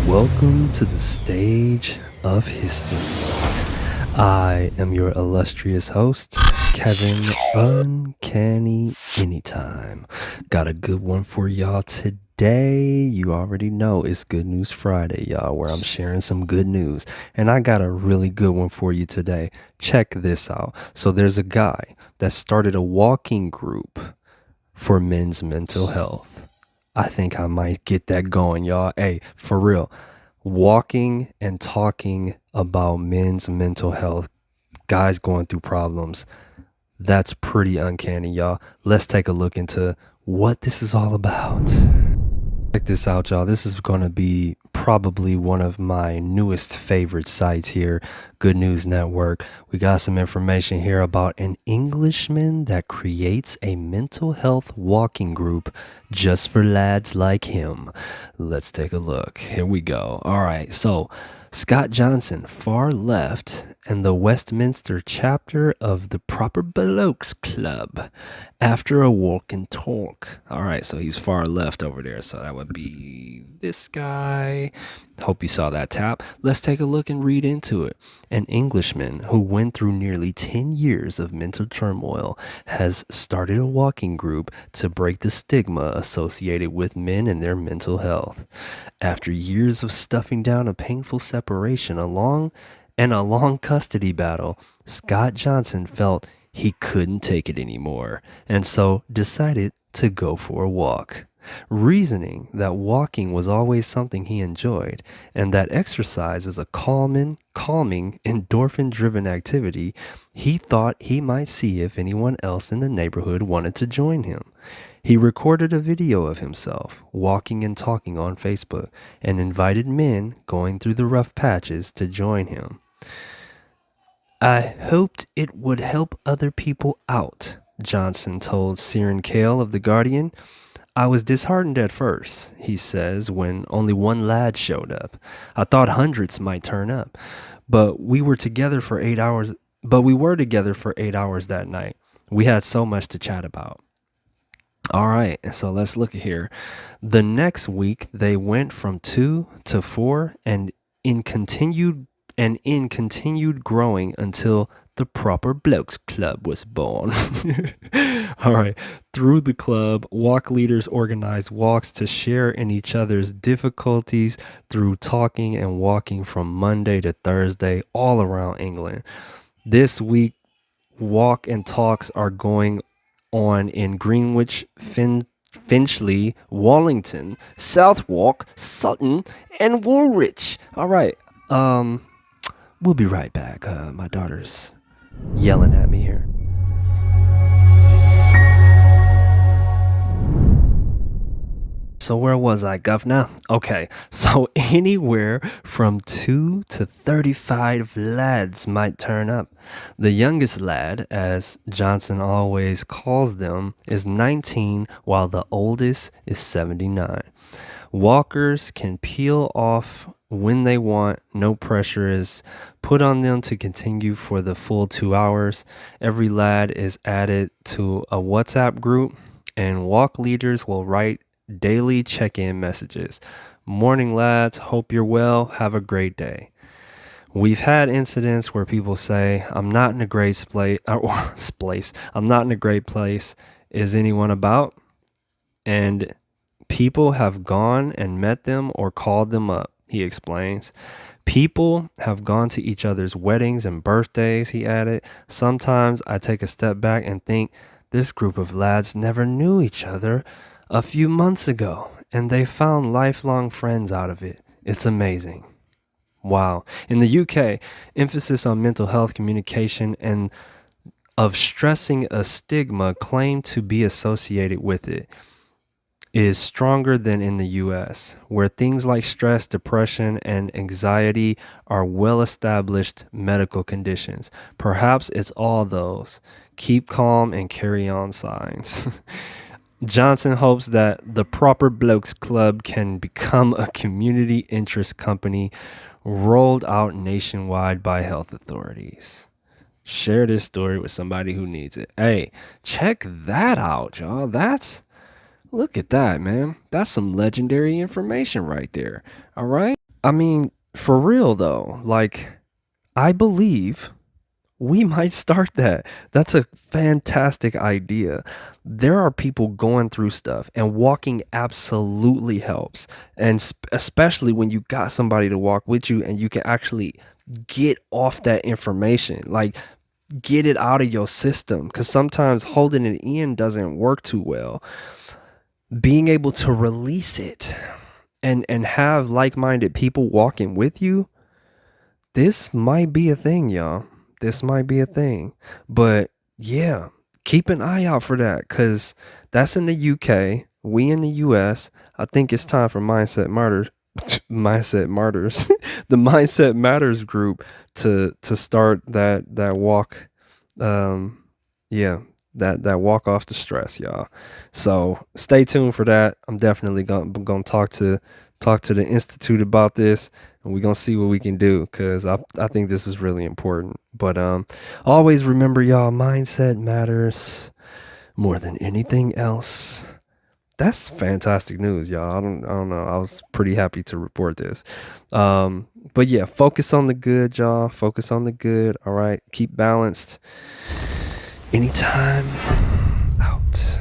Welcome to the stage of history. I am your illustrious host, Kevin Uncanny Anytime. Got a good one for y'all today. You already know it's Good News Friday, y'all, where I'm sharing some good news. And I got a really good one for you today. Check this out. So there's a guy that started a walking group for men's mental health. I think I might get that going, y'all. Hey, for real. Walking and talking about men's mental health, guys going through problems, that's pretty uncanny, y'all. Let's take a look into what this is all about. Check this out, y'all. This is going to be probably one of my newest favorite sites here, Good News Network. We got some information here about an Englishman that creates a mental health walking group just for lads like him. Let's take a look. Here we go. All right. So Scott Johnson, far left, and the Westminster chapter of the Proper Blokes Club after a walk and talk. All right, so he's far left over there, so that would be this guy. Hope you saw that tap. Let's take a look and read into it. An Englishman who went through nearly 10 years of mental turmoil has started a walking group to break the stigma associated with men and their mental health. After years of stuffing down a painful separation and a long custody battle, Scott Johnson felt he couldn't take it anymore, and so decided to go for a walk. Reasoning that walking was always something he enjoyed, and that exercise is a calming, endorphin-driven activity, he thought he might see if anyone else in the neighborhood wanted to join him. He recorded a video of himself walking and talking on Facebook and invited men going through the rough patches to join him. I hoped it would help other people out, Johnson told Ciaran Cale of The Guardian. I was disheartened at first, he says, when only one lad showed up. I thought hundreds might turn up, but we were together for 8 hours. But we were together for 8 hours that night. We had so much to chat about. All right, so let's look here. The next week, they went from 2 to 4 and in continued growing until the Proper Blokes Club was born. All right. Through the club, walk leaders organize walks to share in each other's difficulties through talking and walking from Monday to Thursday all around England. This week, walk and talks are going on in Greenwich, Finchley, Wallington, Southwark, Sutton, and Woolwich. All right. We'll be right back. My daughter's yelling at me here. So where was I, governor? Okay, so anywhere from 2 to 35 lads might turn up. The youngest lad, as Johnson always calls them, is 19, while the oldest is 79. Walkers can peel off when they want. No pressure is put on them to continue for the full 2 hours. Every lad is added to a WhatsApp group, and walk leaders will write daily check-in messages. Morning, lads. Hope you're well. Have a great day. We've had incidents where people say, I'm not in a great place. I'm not in a great place. Is anyone about? And people have gone and met them or called them up, he explains. People have gone to each other's weddings and birthdays, he added. Sometimes I take a step back and think this group of lads never knew each other a few months ago, and they found lifelong friends out of it. It's amazing. Wow. In the UK, emphasis on mental health communication and of stressing a stigma claimed to be associated with it is stronger than in the US, where things like stress, depression, and anxiety are well-established medical conditions. Perhaps it's all those keep calm and carry on signs. Johnson hopes that the Proper Blokes Club can become a community interest company rolled out nationwide by health authorities. Share this story with somebody who needs it. Hey, check that out, y'all. Look at that, man. That's some legendary information right there. All right. I mean, for real though, like I believe we might start that. That's a fantastic idea. There are people going through stuff, and walking absolutely helps. And especially when you got somebody to walk with you and you can actually get off that information, like get it out of your system. Because sometimes holding it in doesn't work too well. Being able to release it and have like-minded people walking with you, this might be a thing, y'all. This might be a thing. But yeah, keep an eye out for that, because that's in the UK. We in the US. I think it's time for Mindset Martyrs. Mindset Martyrs. The Mindset Matters group to start that walk. Um yeah, that walk off the stress, y'all. So stay tuned for that. I'm definitely gonna talk to the institute about this, and we're gonna see what we can do, because I think this is really important. But always remember, y'all, mindset matters more than anything else. That's fantastic news, y'all. I don't know. I was pretty happy to report this. But yeah, focus on the good, y'all. Focus on the good. All right. Keep balanced. Anytime out.